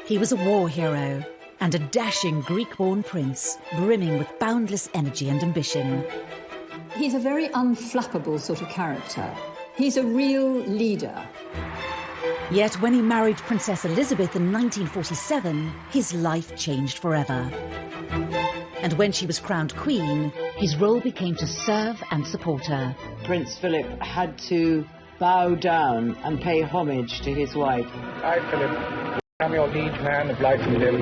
He was a war hero and a dashing Greek-born prince, brimming with boundless energy and ambition. He's a very unflappable sort of character. He's a real leader. Yet when he married Princess Elizabeth in 1947, his life changed forever. And when she was crowned queen, his role became to serve and support her. Prince Philip had to bow down and pay homage to his wife. I, Philip, am your liege man of life and limb.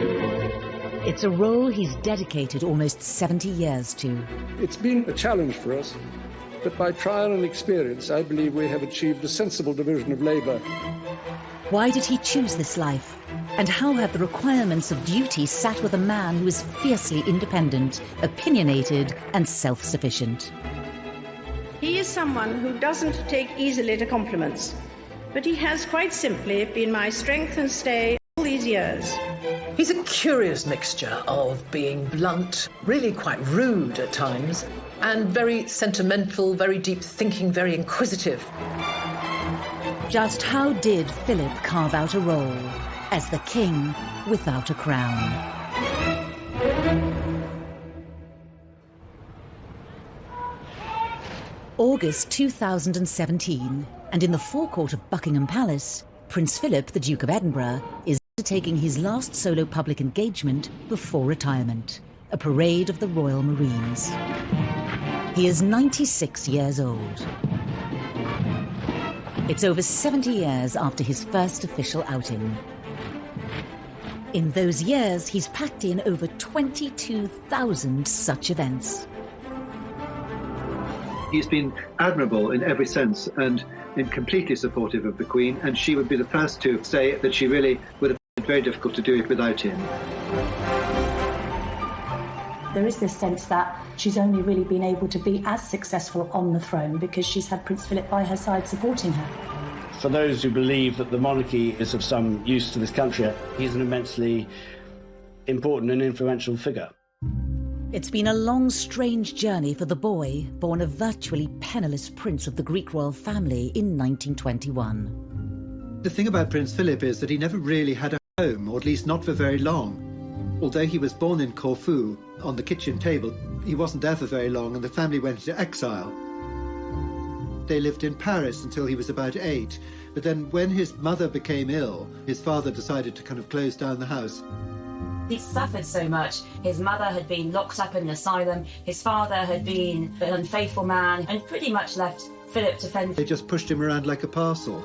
It's a role he's dedicated almost 70 years to. It's been a challenge for us, but by trial and experience, I believe we have achieved a sensible division of labour. Why did he choose this life? And how have the requirements of duty sat with a man who is fiercely independent, opinionated and self-sufficient? He is someone who doesn't take easily to compliments, but he has quite simply been my strength and stay all these years. He's a curious mixture of being blunt, really quite rude at times, and very sentimental, very deep thinking, very inquisitive. Just how did Philip carve out a role as the king without a crown? August 2017, and in the forecourt of Buckingham Palace, Prince Philip, the Duke of Edinburgh, is undertaking his last solo public engagement before retirement, a parade of the Royal Marines. He is 96 years old. It's over 70 years after his first official outing. In those years, he's packed in over 22,000 such events. He's been admirable in every sense and completely supportive of the Queen, and she would be the first to say that she really would have been very difficult to do it without him. There is this sense that she's only really been able to be as successful on the throne because she's had Prince Philip by her side supporting her. For those who believe that the monarchy is of some use to this country, he's an immensely important and influential figure. It's been a long, strange journey for the boy, born a virtually penniless prince of the Greek royal family in 1921. The thing about Prince Philip is that he never really had a home, or at least not for very long. Although he was born in Corfu, on the kitchen table, he wasn't there for very long and the family went into exile. They lived in Paris until he was about 8, but then when his mother became ill, his father decided to kind of close down the house. He suffered so much. His mother had been locked up in an asylum, his father had been an unfaithful man, and pretty much left Philip to fend. They just pushed him around like a parcel.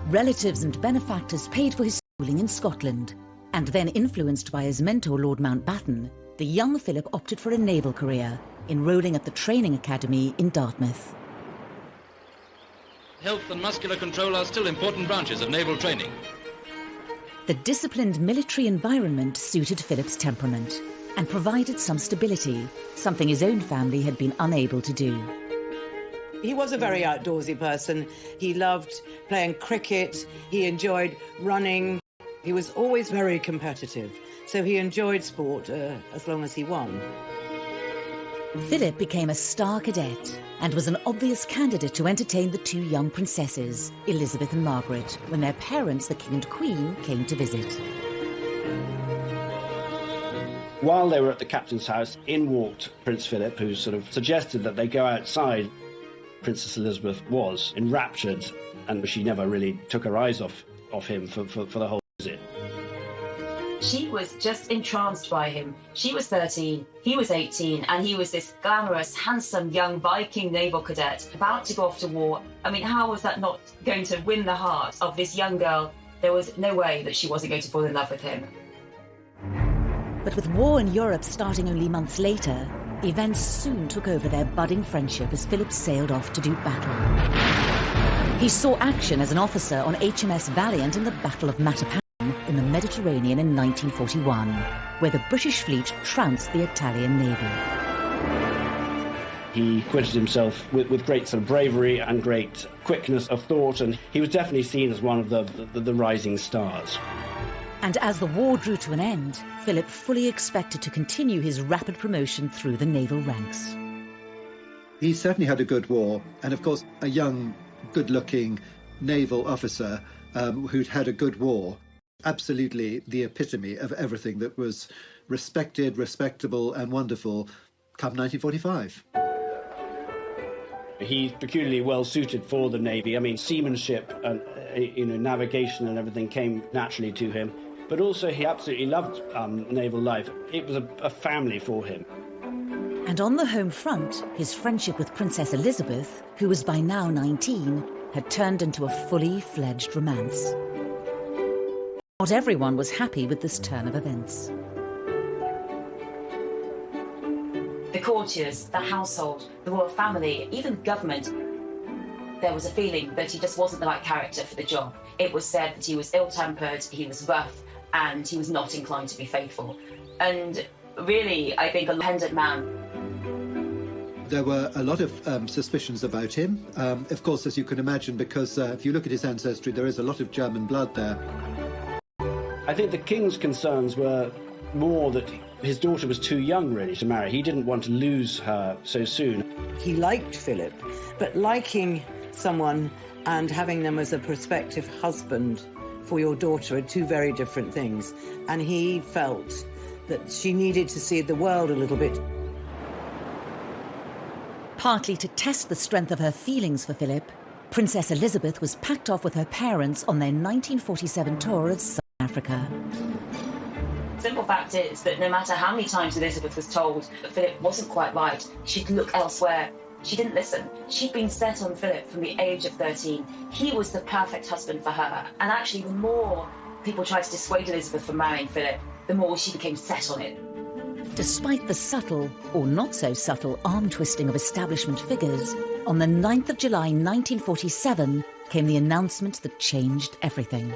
Relatives and benefactors paid for his schooling in Scotland, and then influenced by his mentor Lord Mountbatten, the young Philip opted for a naval career, enrolling at the Training Academy in Dartmouth. Health and muscular control are still important branches of naval training. The disciplined military environment suited Philip's temperament and provided some stability, something his own family had been unable to do. He was a very outdoorsy person. He loved playing cricket. He enjoyed running. He was always very competitive, so he enjoyed sport as long as he won. Philip became a star cadet and was an obvious candidate to entertain the two young princesses, Elizabeth and Margaret, when their parents, the King and Queen, came to visit. While they were at the captain's house, in walked Prince Philip, who sort of suggested that they go outside. Princess Elizabeth was enraptured, and she never really took her eyes off him for the whole visit. She was just entranced by him. She was 13, he was 18, and he was this glamorous, handsome, young Viking naval cadet about to go off to war. I mean, how was that not going to win the heart of this young girl? There was no way that she wasn't going to fall in love with him. But with war in Europe starting only months later, events soon took over their budding friendship as Philip sailed off to do battle. He saw action as an officer on HMS Valiant in the Battle of Matapan in the Mediterranean in 1941, where the British fleet trounced the Italian navy. He acquitted himself with great sort of bravery and great quickness of thought, and he was definitely seen as one of the rising stars. And as the war drew to an end, Philip fully expected to continue his rapid promotion through the naval ranks. He certainly had a good war, and of course a young, good-looking naval officer who'd had a good war. Absolutely the epitome of everything that was respected, respectable and wonderful come 1945. He's peculiarly well suited for the Navy. I mean, seamanship and navigation and everything came naturally to him. But also he absolutely loved naval life. It was a family for him. And on the home front, his friendship with Princess Elizabeth, who was by now 19, had turned into a fully fledged romance. Not everyone was happy with this turn of events. The courtiers, the household, the royal family, even government, there was a feeling that he just wasn't the right character for the job. It was said that he was ill-tempered, he was rough, and he was not inclined to be faithful. And really, I think a independent man. There were a lot of suspicions about him, of course, as you can imagine, because if you look at his ancestry, there is a lot of German blood there. I think the king's concerns were more that his daughter was too young, really, to marry. He didn't want to lose her so soon. He liked Philip, but liking someone and having them as a prospective husband for your daughter are two very different things. And he felt that she needed to see the world a little bit. Partly to test the strength of her feelings for Philip, Princess Elizabeth was packed off with her parents on their 1947 tour of South Africa. Simple fact is that no matter how many times Elizabeth was told that Philip wasn't quite right, she'd look elsewhere, she didn't listen. She'd been set on Philip from the age of 13. He was the perfect husband for her. And actually, the more people tried to dissuade Elizabeth from marrying Philip, the more she became set on it. Despite the subtle, or not so subtle, arm-twisting of establishment figures, on the 9th of July 1947 came the announcement that changed everything.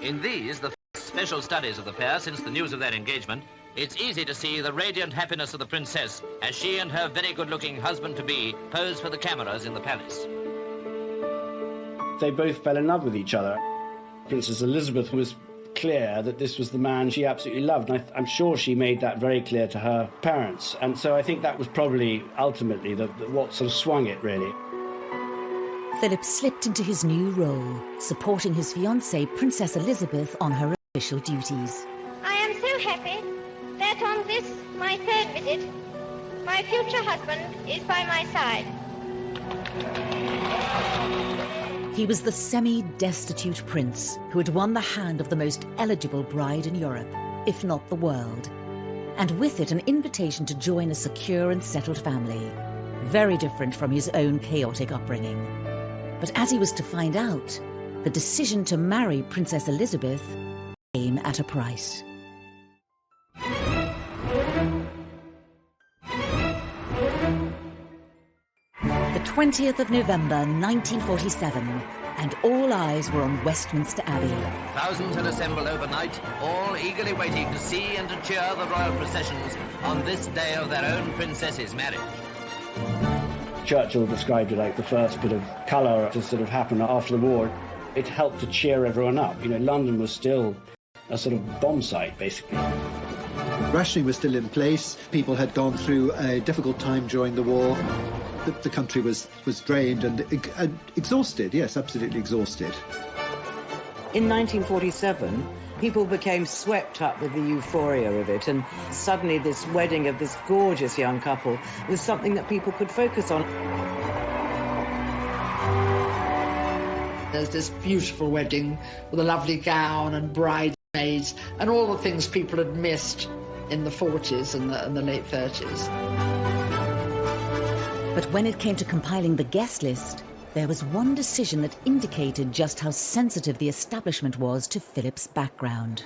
In these, the special studies of the pair since the news of their engagement, it's easy to see the radiant happiness of the princess as she and her very good-looking husband-to-be pose for the cameras in the palace. They both fell in love with each other. Princess Elizabeth was clear that this was the man she absolutely loved, and I'm sure she made that very clear to her parents. And so I think that was probably ultimately what sort of swung it, really. Philip slipped into his new role, supporting his fiancée, Princess Elizabeth, on her official duties. I am so happy that on this, my third visit, my future husband is by my side. He was the semi-destitute prince who had won the hand of the most eligible bride in Europe, if not the world, and with it an invitation to join a secure and settled family, very different from his own chaotic upbringing. But as he was to find out, the decision to marry Princess Elizabeth came at a price. The 20th of November 1947, and all eyes were on Westminster Abbey. Thousands had assembled overnight, all eagerly waiting to see and to cheer the royal processions on this day of their own princess's marriage. Churchill described it like the first bit of colour to sort of happen after the war. It helped to cheer everyone up. You know, London was still a sort of bomb site, basically. Rationing was still in place. People had gone through a difficult time during the war. The country was drained and exhausted, yes, absolutely exhausted. In 1947, people became swept up with the euphoria of it, and suddenly this wedding of this gorgeous young couple was something that people could focus on. There's this beautiful wedding with a lovely gown and bridesmaids and all the things people had missed in the 40s and the late 30s. But when it came to compiling the guest list, there was one decision that indicated just how sensitive the establishment was to Philip's background.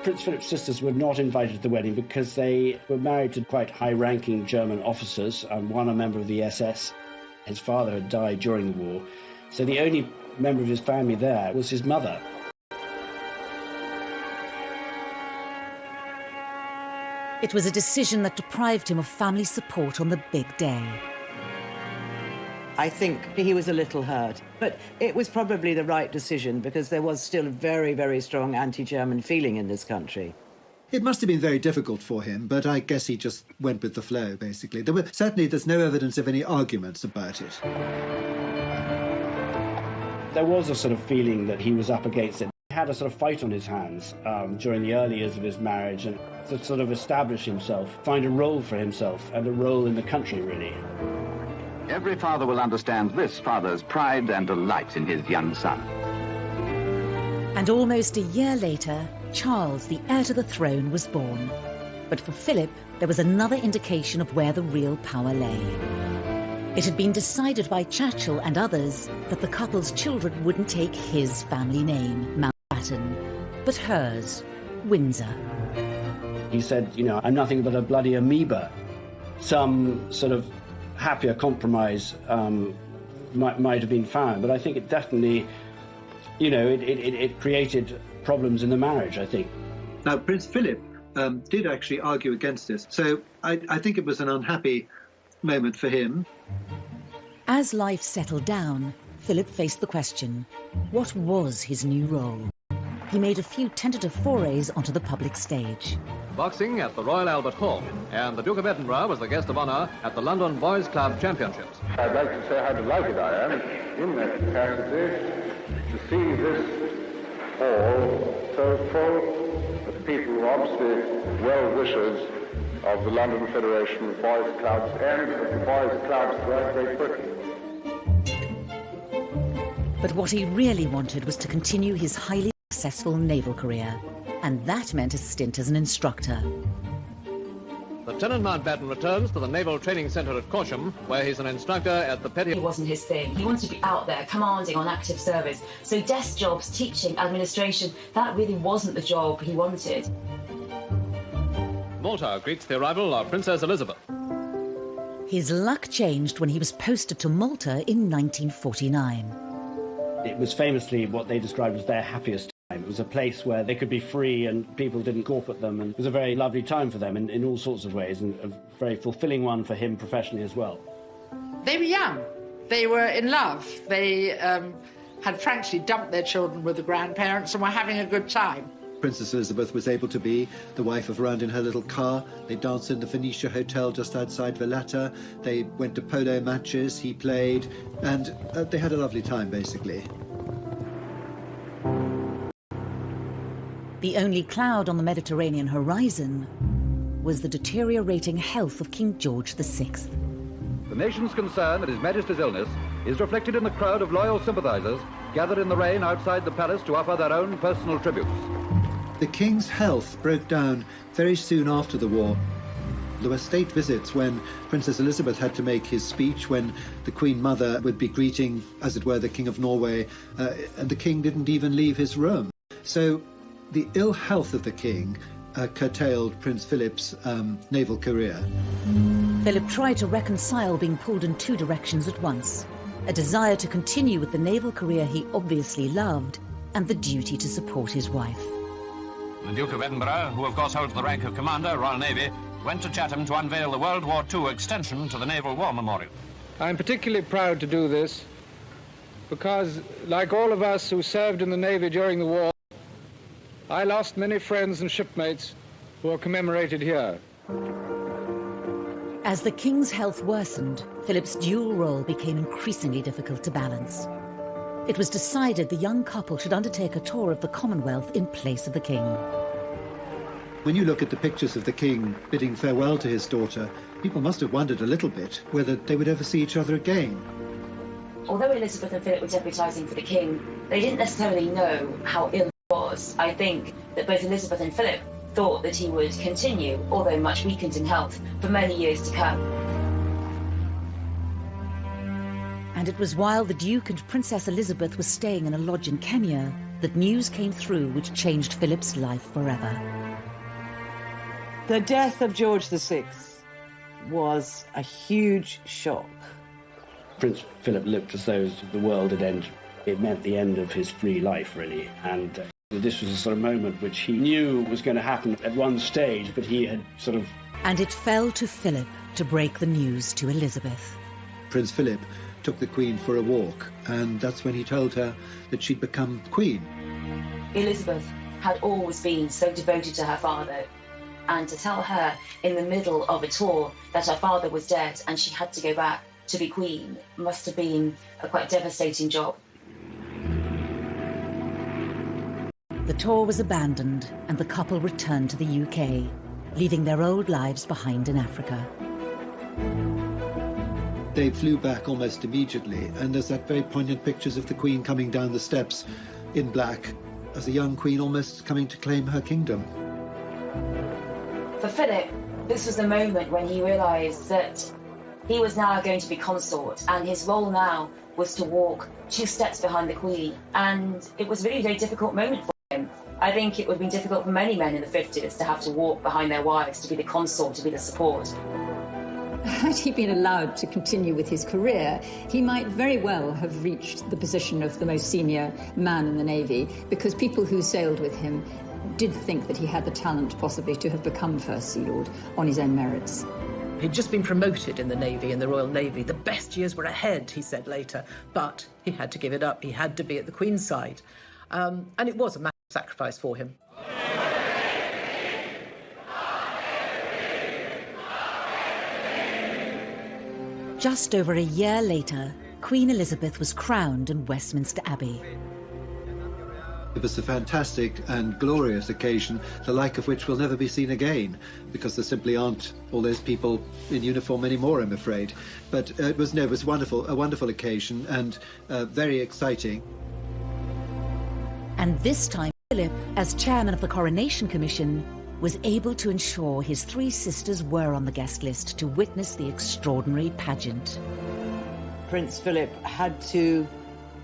Prince Philip's sisters were not invited to the wedding because they were married to quite high-ranking German officers, and one a member of the SS. His father had died during the war, so the only member of his family there was his mother. It was a decision that deprived him of family support on the big day. I think he was a little hurt, but it was probably the right decision because there was still a very, very strong anti-German feeling in this country. It must have been very difficult for him, but I guess he just went with the flow, basically. There's no evidence of any arguments about it. There was a sort of feeling that he was up against it. had a sort of fight on his hands during the early years of his marriage, and to sort of establish himself, find a role for himself and a role in the country, really. Every father will understand this father's pride and delight in his young son. And almost a year later, Charles, the heir to the throne, was born. But for Philip, there was another indication of where the real power lay. It had been decided by Churchill and others that the couple's children wouldn't take his family name, Mountbatten, but hers, Windsor. He said, you know, I'm nothing but a bloody amoeba. Some sort of happier compromise might have been found, but I think it definitely, you know, it created problems in the marriage, I think. Now, Prince Philip did actually argue against this, so I think it was an unhappy moment for him. As life settled down, Philip faced the question, what was his new role? He made a few tentative forays onto the public stage. Boxing at the Royal Albert Hall, and the Duke of Edinburgh was the guest of honour at the London Boys Club Championships. I'd like to say how delighted I am in that capacity to see this hall so full of people, obviously well-wishers of the London Federation of Boys Clubs and of the Boys Clubs throughout Great Britain. But what he really wanted was to continue his highly successful naval career, and that meant a stint as an instructor. Lieutenant Mountbatten returns to the Naval Training Centre at Corsham, where he's an instructor at the Petty... It wasn't his thing. He wanted to be out there, commanding on active service. So desk jobs, teaching, administration, that really wasn't the job he wanted. Malta greets the arrival of Princess Elizabeth. His luck changed when he was posted to Malta in 1949. It was famously what they described as their happiest time. It was a place where they could be free and people didn't gawp at them, and it was a very lovely time for them in all sorts of ways, and a very fulfilling one for him professionally as well. They were young. They were in love. They had frankly dumped their children with the grandparents and were having a good time. Princess Elizabeth was able to be the wife of around in her little car. They danced in the Phoenicia Hotel just outside Valletta. They went to polo matches, he played, and they had a lovely time, basically. The only cloud on the Mediterranean horizon was the deteriorating health of King George VI. The nation's concern at His Majesty's illness is reflected in the crowd of loyal sympathisers gathered in the rain outside the palace to offer their own personal tributes. The King's health broke down very soon after the war. There were state visits when Princess Elizabeth had to make his speech, when the Queen Mother would be greeting, as it were, the King of Norway, and the King didn't even leave his room. So the ill health of the King curtailed Prince Philip's naval career. Philip tried to reconcile being pulled in two directions at once, a desire to continue with the naval career he obviously loved, and the duty to support his wife. The Duke of Edinburgh, who of course holds the rank of Commander, Royal Navy, went to Chatham to unveil the World War II extension to the Naval War Memorial. I'm particularly proud to do this because, like all of us who served in the Navy during the war, I lost many friends and shipmates who are commemorated here. As the King's health worsened, Philip's dual role became increasingly difficult to balance. It was decided the young couple should undertake a tour of the Commonwealth in place of the King. When you look at the pictures of the King bidding farewell to his daughter, people must have wondered a little bit whether they would ever see each other again. Although Elizabeth and Philip were deputising for the King, they didn't necessarily know how ill he was. I think that both Elizabeth and Philip thought that he would continue, although much weakened in health, for many years to come. And it was while the Duke and Princess Elizabeth were staying in a lodge in Kenya that news came through which changed Philip's life forever. The death of George VI was a huge shock. Prince Philip looked as though the world had ended. It meant the end of his free life, really, and this was a sort of moment which he knew was going to happen at one stage, but he had sort of... And it fell to Philip to break the news to Elizabeth. Prince Philip took the Queen for a walk, and that's when he told her that she'd become Queen. Elizabeth had always been so devoted to her father, and to tell her in the middle of a tour that her father was dead and she had to go back to be Queen must have been a quite devastating job. The tour was abandoned and the couple returned to the UK, leaving their old lives behind in Africa. They flew back almost immediately, and there's that very poignant pictures of the Queen coming down the steps in black, as a young queen almost coming to claim her kingdom. For Philip, this was the moment when he realised that he was now going to be consort, and his role now was to walk 2 steps behind the Queen. And it was really a very difficult moment for him. I think it would have been difficult for many men in the 50s to have to walk behind their wives, to be the consort, to be the support. Had he been allowed to continue with his career, he might very well have reached the position of the most senior man in the Navy, because people who sailed with him did think that he had the talent possibly to have become First Sea Lord on his own merits. He'd just been promoted in the Navy, in the Royal Navy. The best years were ahead, he said later, but he had to give it up. He had to be at the Queen's side. And it was a massive sacrifice for him. Just over a year later, Queen Elizabeth was crowned in Westminster Abbey. It was a fantastic and glorious occasion, the like of which will never be seen again, because there simply aren't all those people in uniform anymore, I'm afraid. But it was wonderful, a wonderful occasion, and very exciting. And this time, Philip, as chairman of the Coronation Commission, was able to ensure his 3 sisters were on the guest list to witness the extraordinary pageant. Prince Philip had to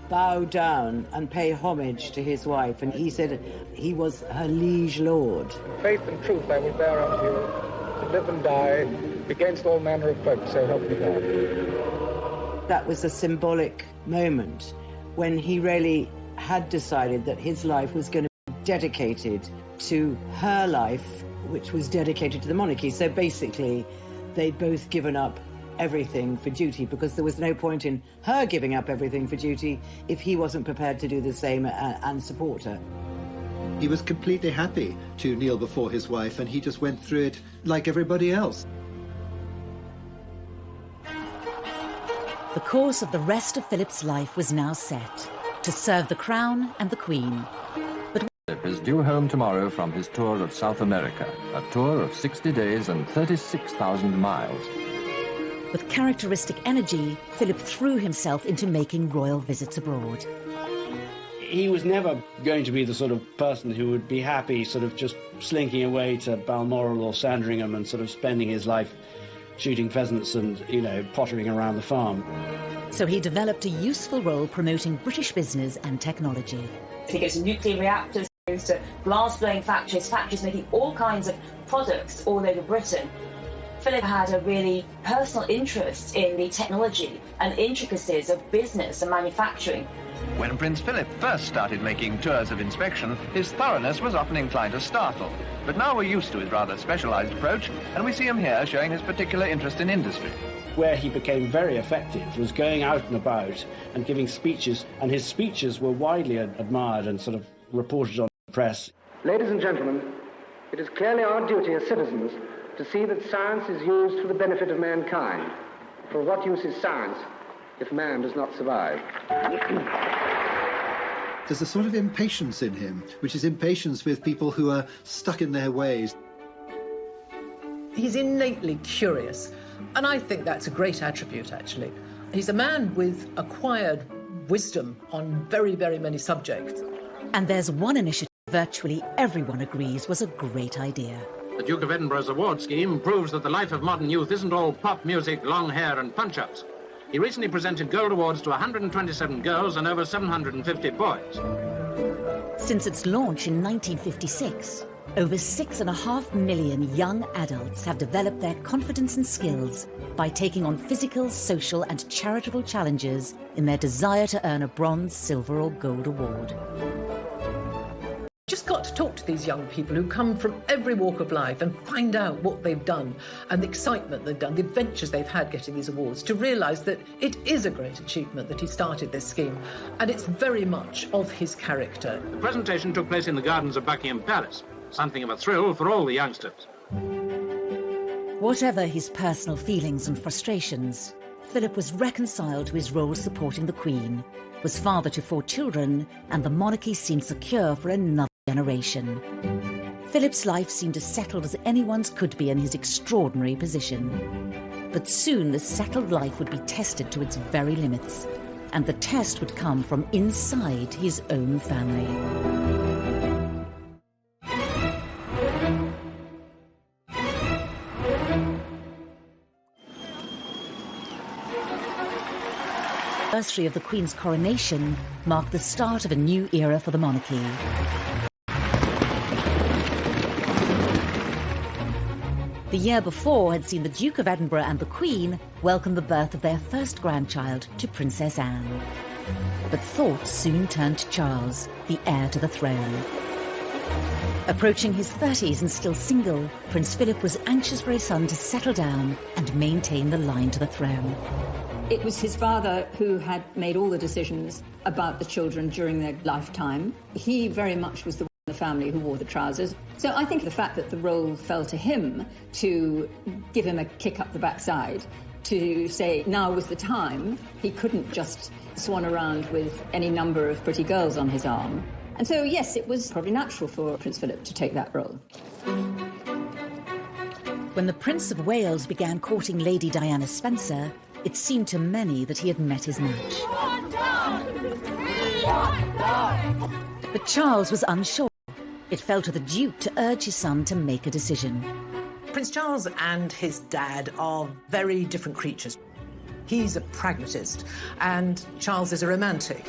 bow down and pay homage to his wife, and he said he was her liege lord. Faith and truth I will bear unto you, to live and die against all manner of folk, so help me God. That was a symbolic moment when he really had decided that his life was going to be dedicated to her life, which was dedicated to the monarchy. So basically, they'd both given up everything for duty, because there was no point in her giving up everything for duty if he wasn't prepared to do the same and support her. He was completely happy to kneel before his wife, and he just went through it like everybody else. The course of the rest of Philip's life was now set, to serve the Crown and the Queen. Philip is due home tomorrow from his tour of South America, a tour of 60 days and 36,000 miles. With characteristic energy, Philip threw himself into making royal visits abroad. He was never going to be the sort of person who would be happy sort of just slinking away to Balmoral or Sandringham and sort of spending his life shooting pheasants and, you know, pottering around the farm. So he developed a useful role promoting British business and technology. He goes to nuclear reactors, goes to glass-blowing factories making all kinds of products all over Britain. Philip had a really personal interest in the technology and intricacies of business and manufacturing. When Prince Philip first started making tours of inspection, his thoroughness was often inclined to startle. But now we're used to his rather specialised approach, and we see him here showing his particular interest in industry. Where he became very effective was going out and about and giving speeches, and his speeches were widely admired and sort of reported on the press. Ladies and gentlemen, it is clearly our duty as citizens to see that science is used for the benefit of mankind. For what use is science if man does not survive? There's a sort of impatience in him, which is impatience with people who are stuck in their ways. He's innately curious, and I think that's a great attribute, actually. He's a man with acquired wisdom on very, very many subjects. And there's one initiative virtually everyone agrees was a great idea. The Duke of Edinburgh's award scheme proves that the life of modern youth isn't all pop music, long hair and punch-ups. He recently presented gold awards to 127 girls and over 750 boys. Since its launch in 1956, over 6.5 million young adults have developed their confidence and skills by taking on physical, social and charitable challenges in their desire to earn a bronze, silver or gold award. Just got to talk to these young people who come from every walk of life and find out what they've done and the excitement they've done, the adventures they've had getting these awards, to realise that it is a great achievement that he started this scheme, and it's very much of his character. The presentation took place in the gardens of Buckingham Palace, something of a thrill for all the youngsters. Whatever his personal feelings and frustrations, Philip was reconciled to his role supporting the Queen, was father to 4 children, and the monarchy seemed secure for another generation. Philip's life seemed as settled as anyone's could be in his extraordinary position. But soon the settled life would be tested to its very limits, and the test would come from inside his own family. The anniversary of the Queen's coronation marked the start of a new era for the monarchy. The year before had seen the Duke of Edinburgh and the Queen welcome the birth of their first grandchild to Princess Anne. But thoughts soon turned to Charles, the heir to the throne. Approaching his 30s and still single, Prince Philip was anxious for his son to settle down and maintain the line to the throne. It was his father who had made all the decisions about the children during their lifetime. He very much was the one in the family who wore the trousers. So I think the fact that the role fell to him to give him a kick up the backside, to say now was the time, he couldn't just swan around with any number of pretty girls on his arm. And so, yes, it was probably natural for Prince Philip to take that role. When the Prince of Wales began courting Lady Diana Spencer, it seemed to many that he had met his match. But Charles was unsure. It fell to the Duke to urge his son to make a decision. Prince Charles and his dad are very different creatures. He's a pragmatist, and Charles is a romantic.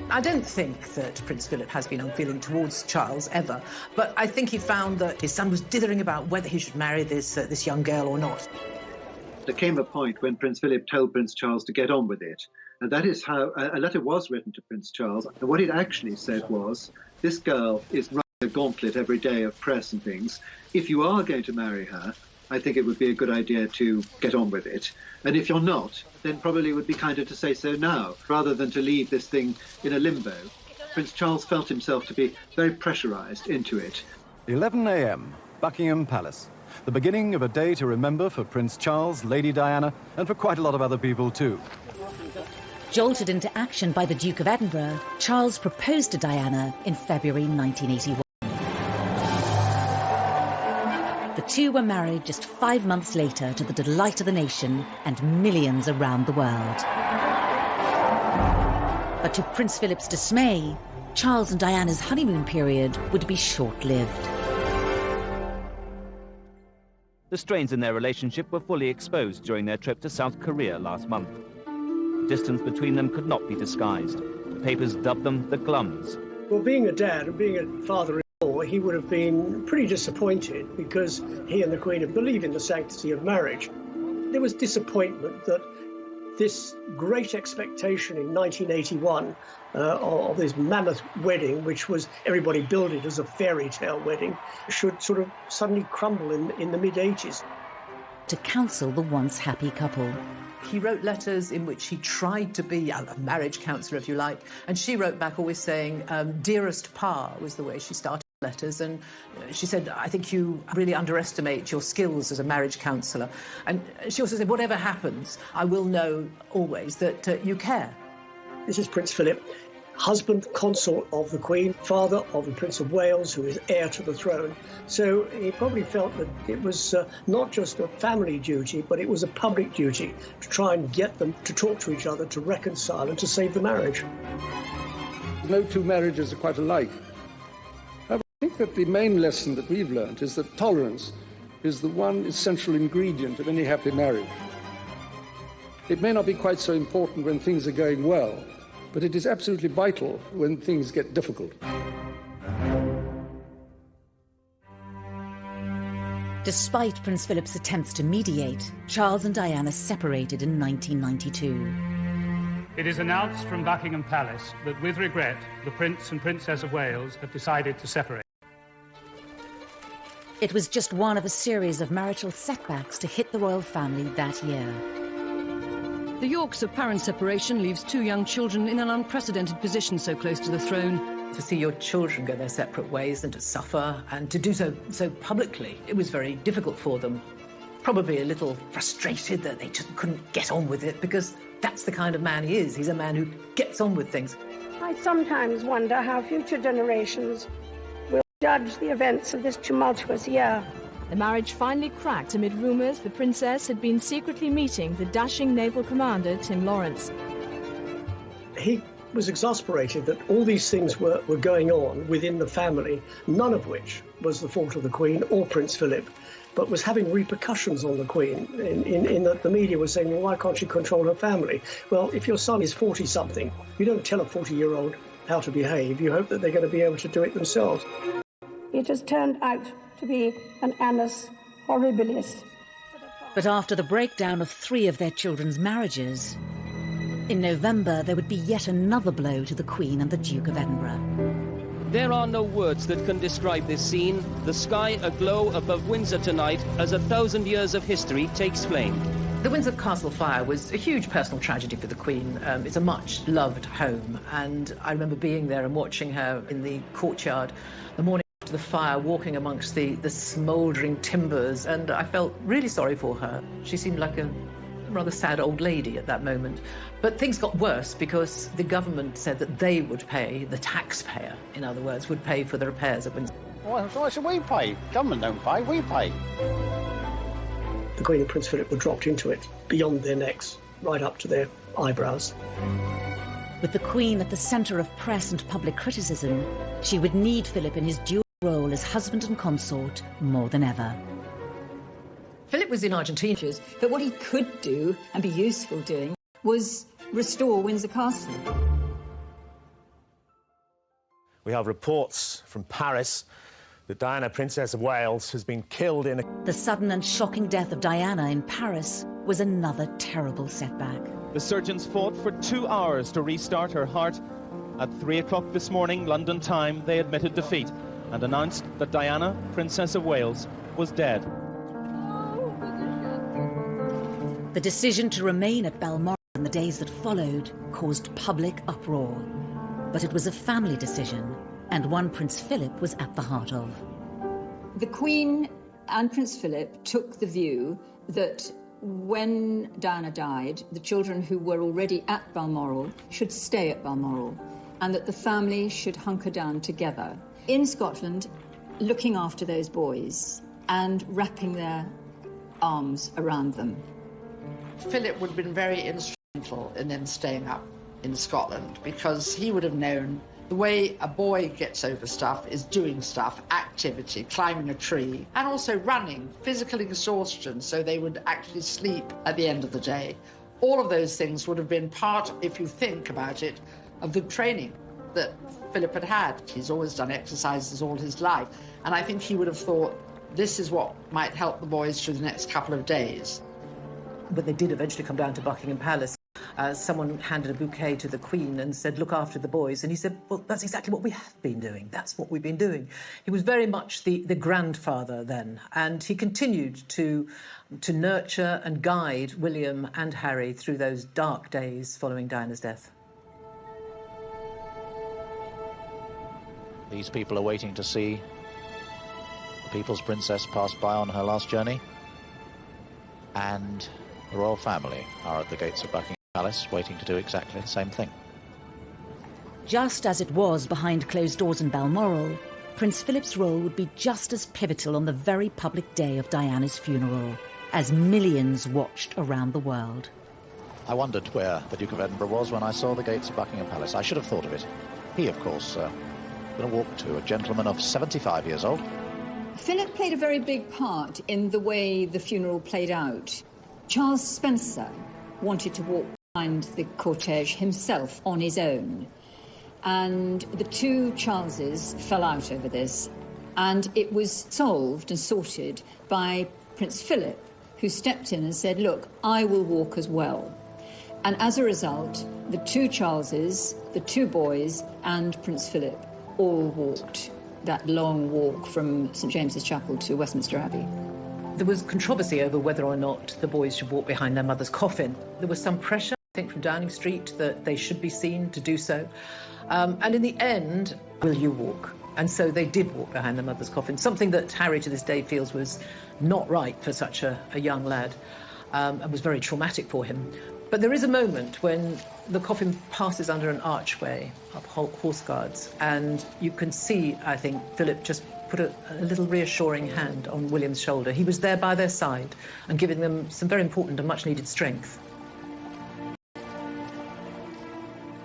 I don't think that Prince Philip has been unfeeling towards Charles ever, but I think he found that his son was dithering about whether he should marry this young girl or not. There came a point when Prince Philip told Prince Charles to get on with it. And that is how a letter was written to Prince Charles. And what it actually said was, this girl is running a gauntlet every day of press and things. If you are going to marry her, I think it would be a good idea to get on with it. And if you're not, then probably it would be kinder to say so now, rather than to leave this thing in a limbo. Prince Charles felt himself to be very pressurised into it. 11 a.m., Buckingham Palace. The beginning of a day to remember for Prince Charles, Lady Diana, and for quite a lot of other people too. Jolted into action by the Duke of Edinburgh, Charles proposed to Diana in February 1981. The two were married just 5 months later to the delight of the nation and millions around the world. But to Prince Philip's dismay, Charles and Diana's honeymoon period would be short-lived. The strains in their relationship were fully exposed during their trip to South Korea last month. The distance between them could not be disguised. The papers dubbed them the Glums. Well, being a dad and being a father-in-law, he would have been pretty disappointed because he and the Queen believe in the sanctity of marriage. There was disappointment that this great expectation in 1981 of this mammoth wedding, which was everybody billed it as a fairy tale wedding, should sort of suddenly crumble in the mid-80s. To counsel the once happy couple. He wrote letters in which he tried to be a marriage counsellor, if you like, and she wrote back always saying, dearest Pa was the way she started letters, and she said, I think you really underestimate your skills as a marriage counsellor. And she also said, whatever happens, I will know always that you care. This is Prince Philip, husband, consort of the Queen, father of the Prince of Wales, who is heir to the throne. So he probably felt that it was not just a family duty, but it was a public duty to try and get them to talk to each other, to reconcile and to save the marriage. No two marriages are quite alike. I think that the main lesson that we've learned is that tolerance is the one essential ingredient of any happy marriage. It may not be quite so important when things are going well, but it is absolutely vital when things get difficult. Despite Prince Philip's attempts to mediate, Charles and Diana separated in 1992. It is announced from Buckingham Palace that, with regret, the Prince and Princess of Wales have decided to separate. It was just one of a series of marital setbacks to hit the royal family that year. The Yorks' apparent separation leaves two young children in an unprecedented position so close to the throne. To see your children go their separate ways and to suffer and to do so publicly, it was very difficult for them. Probably a little frustrated that they just couldn't get on with it, because that's the kind of man he is. He's a man who gets on with things. I sometimes wonder how future generations will judge the events of this tumultuous year. The marriage finally cracked amid rumours the princess had been secretly meeting the dashing naval commander Tim Lawrence. He was exasperated that all these things were going on within the family, none of which was the fault of the Queen or Prince Philip, but was having repercussions on the Queen in that the media was saying, well, why can't she control her family? Well, if your son is 40-something, you don't tell a 40-year-old how to behave. You hope that they're going to be able to do it themselves. It has turned out to be an annus horribilis. But after the breakdown of 3 of their children's marriages, in November there would be yet another blow to the Queen and the Duke of Edinburgh. There are no words that can describe this scene. The sky aglow above Windsor tonight as 1,000 years of history takes flame. The Windsor Castle fire was a huge personal tragedy for the Queen. It's a much-loved home, and I remember being there and watching her in the courtyard the morning after the fire, walking amongst the smouldering timbers, and I felt really sorry for her. She seemed like a rather sad old lady at that moment. But things got worse because the government said that they would pay, the taxpayer, in other words, would pay for the repairs at Windsor. Well, why should we pay? Government don't pay, we pay. The Queen and Prince Philip were dropped into it, beyond their necks, right up to their eyebrows. With the Queen at the centre of press and public criticism, she would need Philip in his dual role as husband and consort more than ever. Philip was in Argentina, but what he could do and be useful doing was restore Windsor Castle. We have reports from Paris that Diana, Princess of Wales, has been killed in a... The sudden and shocking death of Diana in Paris was another terrible setback. The surgeons fought for 2 hours to restart her heart. At 3 o'clock this morning, London time, they admitted defeat and announced that Diana, Princess of Wales, was dead. The decision to remain at Balmoral in the days that followed caused public uproar. But it was a family decision, and one Prince Philip was at the heart of. The Queen and Prince Philip took the view that when Diana died, the children who were already at Balmoral should stay at Balmoral, and that the family should hunker down together in Scotland, looking after those boys and wrapping their arms around them. Philip would have been very instrumental in them staying up in Scotland, because he would have known the way a boy gets over stuff is doing stuff, activity, climbing a tree, and also running, physical exhaustion, so they would actually sleep at the end of the day. All of those things would have been part, if you think about it, of the training that Philip had had. He's always done exercises all his life, and I think he would have thought this is what might help the boys through the next couple of days. But they did eventually come down to Buckingham Palace. Someone handed a bouquet to the Queen and said, look after the boys. And he said, well, that's exactly what we have been doing. That's what we've been doing. He was very much the grandfather then, and he continued to nurture and guide William and Harry through those dark days following Diana's death. These people are waiting to see the People's Princess pass by on her last journey, and the royal family are at the gates of Buckingham Palace waiting to do exactly the same thing. Just as it was behind closed doors in Balmoral, Prince Philip's role would be just as pivotal on the very public day of Diana's funeral, as millions watched around the world. I wondered where the Duke of Edinburgh was when I saw the gates of Buckingham Palace. I should have thought of it. He, of course, going to walk to a gentleman of 75 years old. Philip played a very big part in the way the funeral played out. Charles Spencer wanted to walk behind the cortege himself on his own. And the two Charleses fell out over this. And it was solved and sorted by Prince Philip, who stepped in and said, look, I will walk as well. And as a result, the two Charleses, the two boys, and Prince Philip all walked that long walk from St James's Chapel to Westminster Abbey. There was controversy over whether or not the boys should walk behind their mother's coffin. There was some pressure, I think, from Downing Street that they should be seen to do so. And in the end, will you walk? And so they did walk behind their mother's coffin, something that Harry to this day feels was not right for such a young lad, and was very traumatic for him. But there is a moment when the coffin passes under an archway of horse guards, and you can see, I think, Philip just put a little reassuring hand on William's shoulder. He was there by their side and giving them some very important and much-needed strength.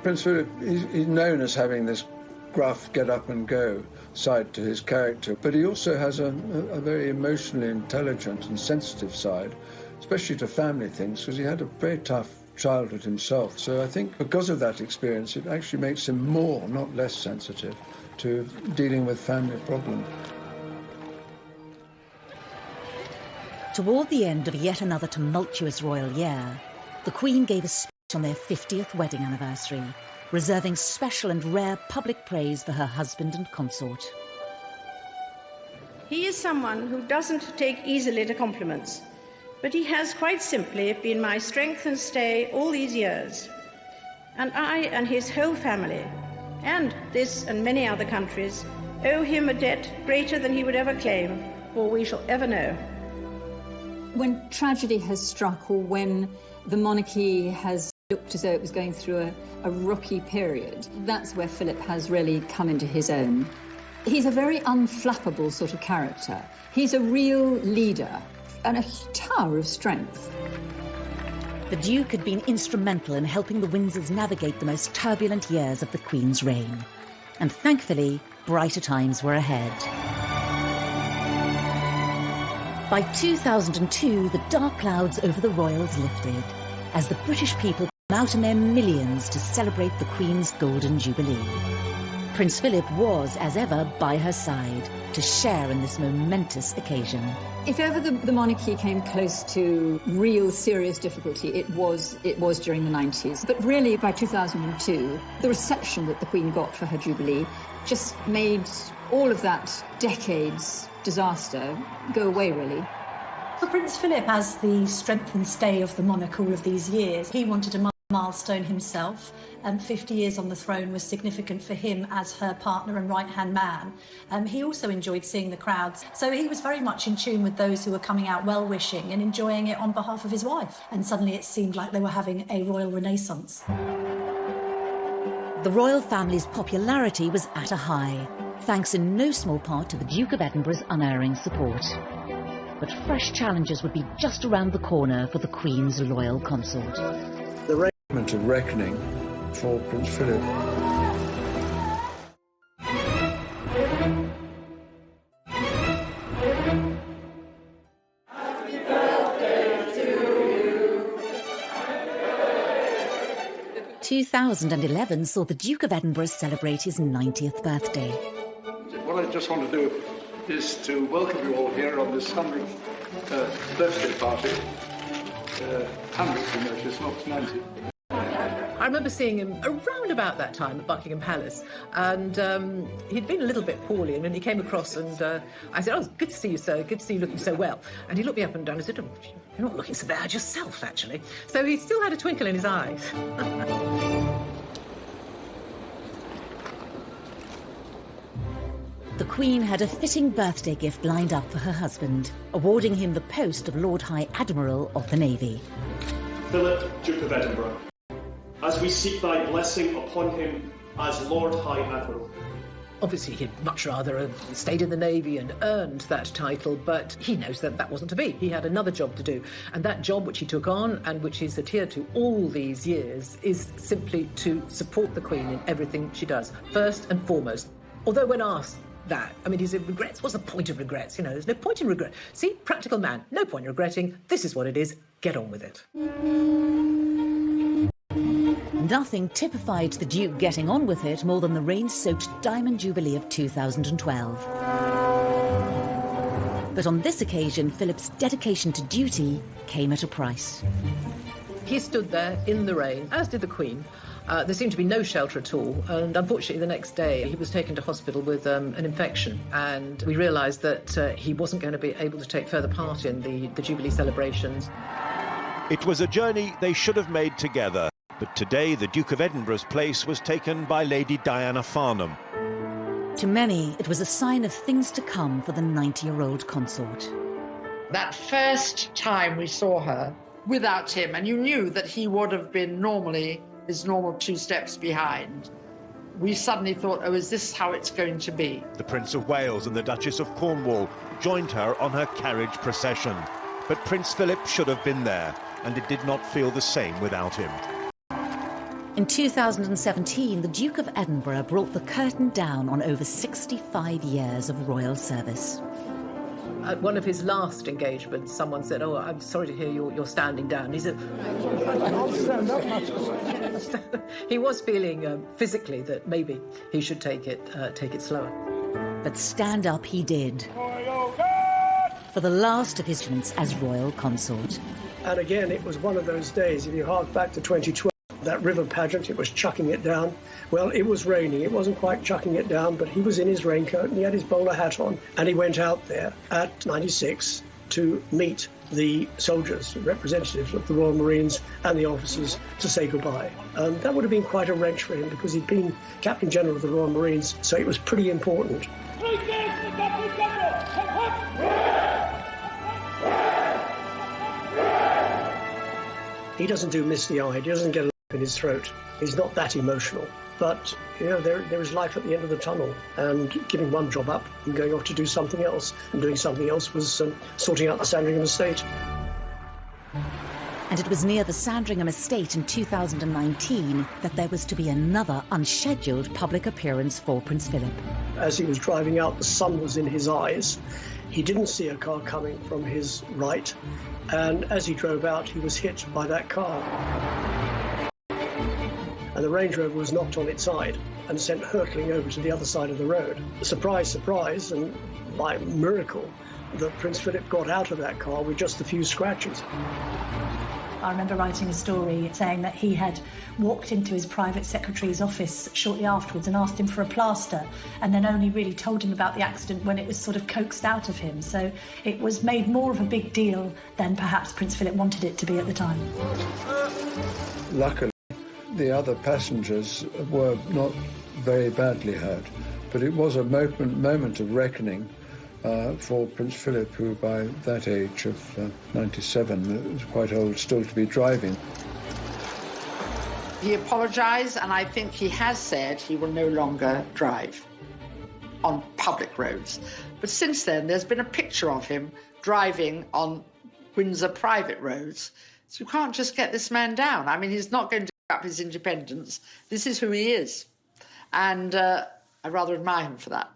Prince Philip is known as having this gruff, get-up-and-go side to his character, but he also has a very emotionally intelligent and sensitive side, especially to family things, because he had a very tough childhood himself. So I think because of that experience, it actually makes him more, not less sensitive to dealing with family problems. Toward the end of yet another tumultuous royal year, the Queen gave a speech on their 50th wedding anniversary, reserving special and rare public praise for her husband and consort. He is someone who doesn't take easily to compliments, but he has quite simply been my strength and stay all these years. And I and his whole family, and this and many other countries, owe him a debt greater than he would ever claim, or we shall ever know. When tragedy has struck, or when the monarchy has looked as though it was going through a rocky period, that's where Philip has really come into his own. He's a very unflappable sort of character. He's a real leader and a tower of strength. The Duke had been instrumental in helping the Windsors navigate the most turbulent years of the Queen's reign. And thankfully, brighter times were ahead. By 2002, the dark clouds over the royals lifted, as the British people came out in their millions to celebrate the Queen's Golden Jubilee. Prince Philip was, as ever, by her side to share in this momentous occasion. If ever the monarchy came close to real serious difficulty, it was during the 90s. But really, by 2002, the reception that the Queen got for her Jubilee just made all of that decade's disaster go away, really. For Prince Philip, as the strength and stay of the monarch all of these years, he wanted a milestone himself, and 50 years on the throne was significant for him as her partner and right-hand man. He also enjoyed seeing the crowds, so he was very much in tune with those who were coming out well-wishing and enjoying it on behalf of his wife. And suddenly it seemed like they were having a royal renaissance. The royal family's popularity was at a high, thanks in no small part to the Duke of Edinburgh's unerring support. But fresh challenges would be just around the corner for the Queen's loyal consort. The moment of reckoning for Prince Philip. Happy birthday to you. 2011 saw the Duke of Edinburgh celebrate his 90th birthday. What I just want to do is to welcome you all here on this 100th birthday party. 100th, you notice, not 90. I remember seeing him around about that time at Buckingham Palace, and he'd been a little bit poorly, and when he came across, and I said, "Oh, good to see you, sir, good to see you looking so well." And he looked me up and down and said, "Oh, you're not looking so bad yourself, actually." So he still had a twinkle in his eyes. The Queen had a fitting birthday gift lined up for her husband, awarding him the post of Lord High Admiral of the Navy. Philip, Duke of Edinburgh, as we seek thy blessing upon him as Lord High Admiral. Obviously, he'd much rather have stayed in the Navy and earned that title, but he knows that that wasn't to be. He had another job to do, and that job which he took on and which he's adhered to all these years is simply to support the Queen in everything she does, first and foremost. Although when asked that, I mean, he said, regrets? What's the point of regrets? You know, there's no point in regret. See, practical man, no point in regretting. This is what it is. Get on with it. Nothing typified the Duke getting on with it more than the rain-soaked Diamond Jubilee of 2012. But on this occasion, Philip's dedication to duty came at a price. He stood there in the rain, as did the Queen. There seemed to be no shelter at all, and unfortunately the next day he was taken to hospital with an infection, and we realised that he wasn't going to be able to take further part in the Jubilee celebrations. It was a journey they should have made together, but today the Duke of Edinburgh's place was taken by Lady Diana Farnham. To many, it was a sign of things to come for the 90-year-old consort. That first time we saw her without him, and you knew that he would have been normally his normal 2 steps behind. We suddenly thought, oh, is this how it's going to be? The Prince of Wales and the Duchess of Cornwall joined her on her carriage procession. But Prince Philip should have been there, and it did not feel the same without him. In 2017, the Duke of Edinburgh brought the curtain down on over 65 years of royal service. At one of his last engagements, someone said, "Oh, I'm sorry to hear you're standing down." He said, he was feeling physically that maybe he should take it slower. But stand up he did, for the last of his stints as royal consort. And again, it was one of those days, if you hark back to 2012, that river pageant, it was chucking it down. Well, it was raining. It wasn't quite chucking it down, but he was in his raincoat and he had his bowler hat on. And he went out there at 96 to meet the soldiers, representatives of the Royal Marines and the officers, to say goodbye. That would have been quite a wrench for him because he'd been Captain General of the Royal Marines, so it was pretty important. He doesn't do misty-eyed. He doesn't get a lump in his throat. He's not that emotional. But, you know, there is life at the end of the tunnel, and giving one job up and going off to do something else. And doing something else was sorting out the Sandringham estate. And it was near the Sandringham estate in 2019 that there was to be another unscheduled public appearance for Prince Philip. As he was driving out, the sun was in his eyes. He didn't see a car coming from his right, and as he drove out, he was hit by that car. And the Range Rover was knocked on its side and sent hurtling over to the other side of the road. Surprise, surprise, and by miracle, that Prince Philip got out of that car with just a few scratches. I remember writing a story saying that he had walked into his private secretary's office shortly afterwards and asked him for a plaster, and then only really told him about the accident when it was sort of coaxed out of him. So it was made more of a big deal than perhaps Prince Philip wanted it to be at the time. Luckily, the other passengers were not very badly hurt, but it was a moment of reckoning for Prince Philip, who by that age of 97 was quite old still to be driving. He apologised, and I think he has said he will no longer drive on public roads. But since then, there's been a picture of him driving on Windsor private roads. So you can't just get this man down. I mean, he's not going to give up his independence. This is who he is. And I rather admire him for that.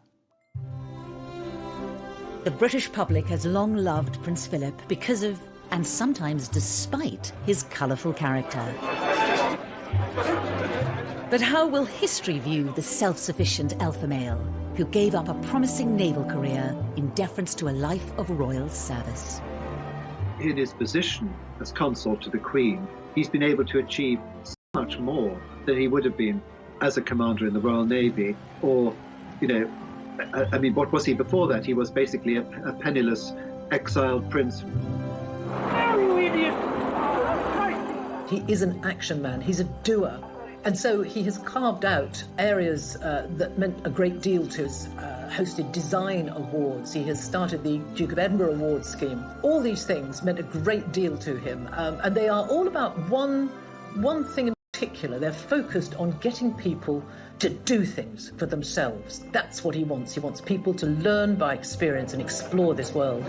The British public has long loved Prince Philip because of, and sometimes despite, his colourful character. But how will history view the self-sufficient alpha male who gave up a promising naval career in deference to a life of royal service? In his position as consort to the Queen, he's been able to achieve so much more than he would have been as a commander in the Royal Navy, or, you know, I mean, what was he before that? He was basically a penniless, exiled prince. He is an action man. He's a doer. And so he has carved out areas that meant a great deal to us, hosted design awards. He has started the Duke of Edinburgh Awards scheme. All these things meant a great deal to him. And they are all about one thing in particular. They're focused on getting people to do things for themselves. That's what he wants. He wants people to learn by experience and explore this world.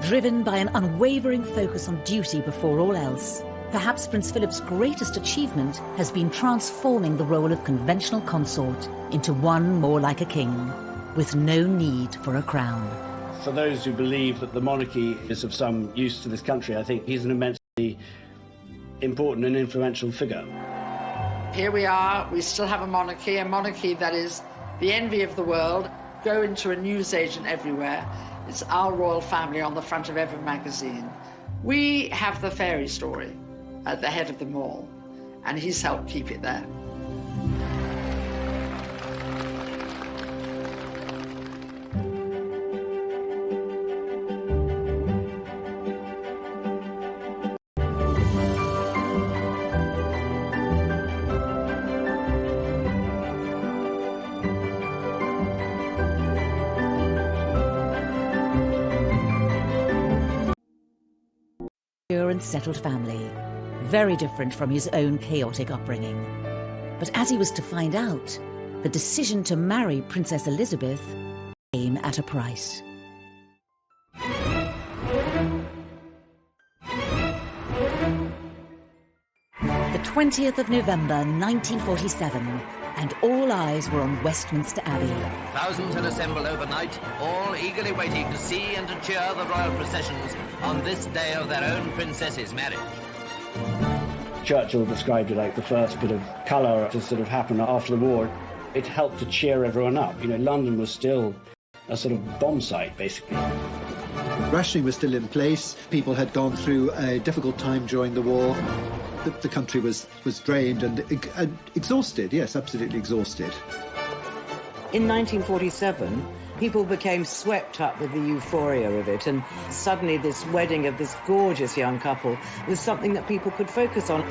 Driven by an unwavering focus on duty before all else, perhaps Prince Philip's greatest achievement has been transforming the role of conventional consort into one more like a king, with no need for a crown. For those who believe that the monarchy is of some use to this country, I think he's an immensely important and influential figure. Here we are, we still have a monarchy that is the envy of the world. Go into a newsagent everywhere, it's our royal family on the front of every magazine. We have the fairy story at the head of them all, and he's helped keep it there. settled family, very different from his own chaotic upbringing. But as he was to find out, the decision to marry Princess Elizabeth came at a price. The 20th of November, 1947, and all eyes were on Westminster Abbey. Thousands had assembled overnight, all eagerly waiting to see and to cheer the royal processions on this day of their own princess's marriage. Churchill described it like the first bit of colour to sort of happen after the war. It helped to cheer everyone up. You know, London was still a sort of bomb site, basically. Rationing was still in place. People had gone through a difficult time during the war. The country was drained and exhausted, yes, absolutely exhausted. In 1947, people became swept up with the euphoria of it, and suddenly this wedding of this gorgeous young couple was something that people could focus on.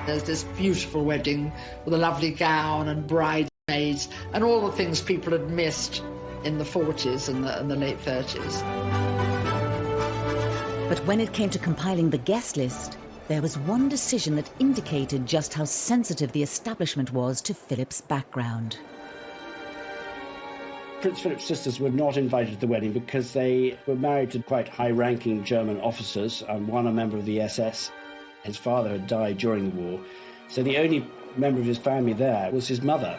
There's this beautiful wedding with a lovely gown and bridesmaids and all the things people had missed in the 40s and the late 30s. But when it came to compiling the guest list, there was one decision that indicated just how sensitive the establishment was to Philip's background. Prince Philip's sisters were not invited to the wedding because they were married to quite high-ranking German officers, and one a member of the SS. His father had died during the war, so the only member of his family there was his mother.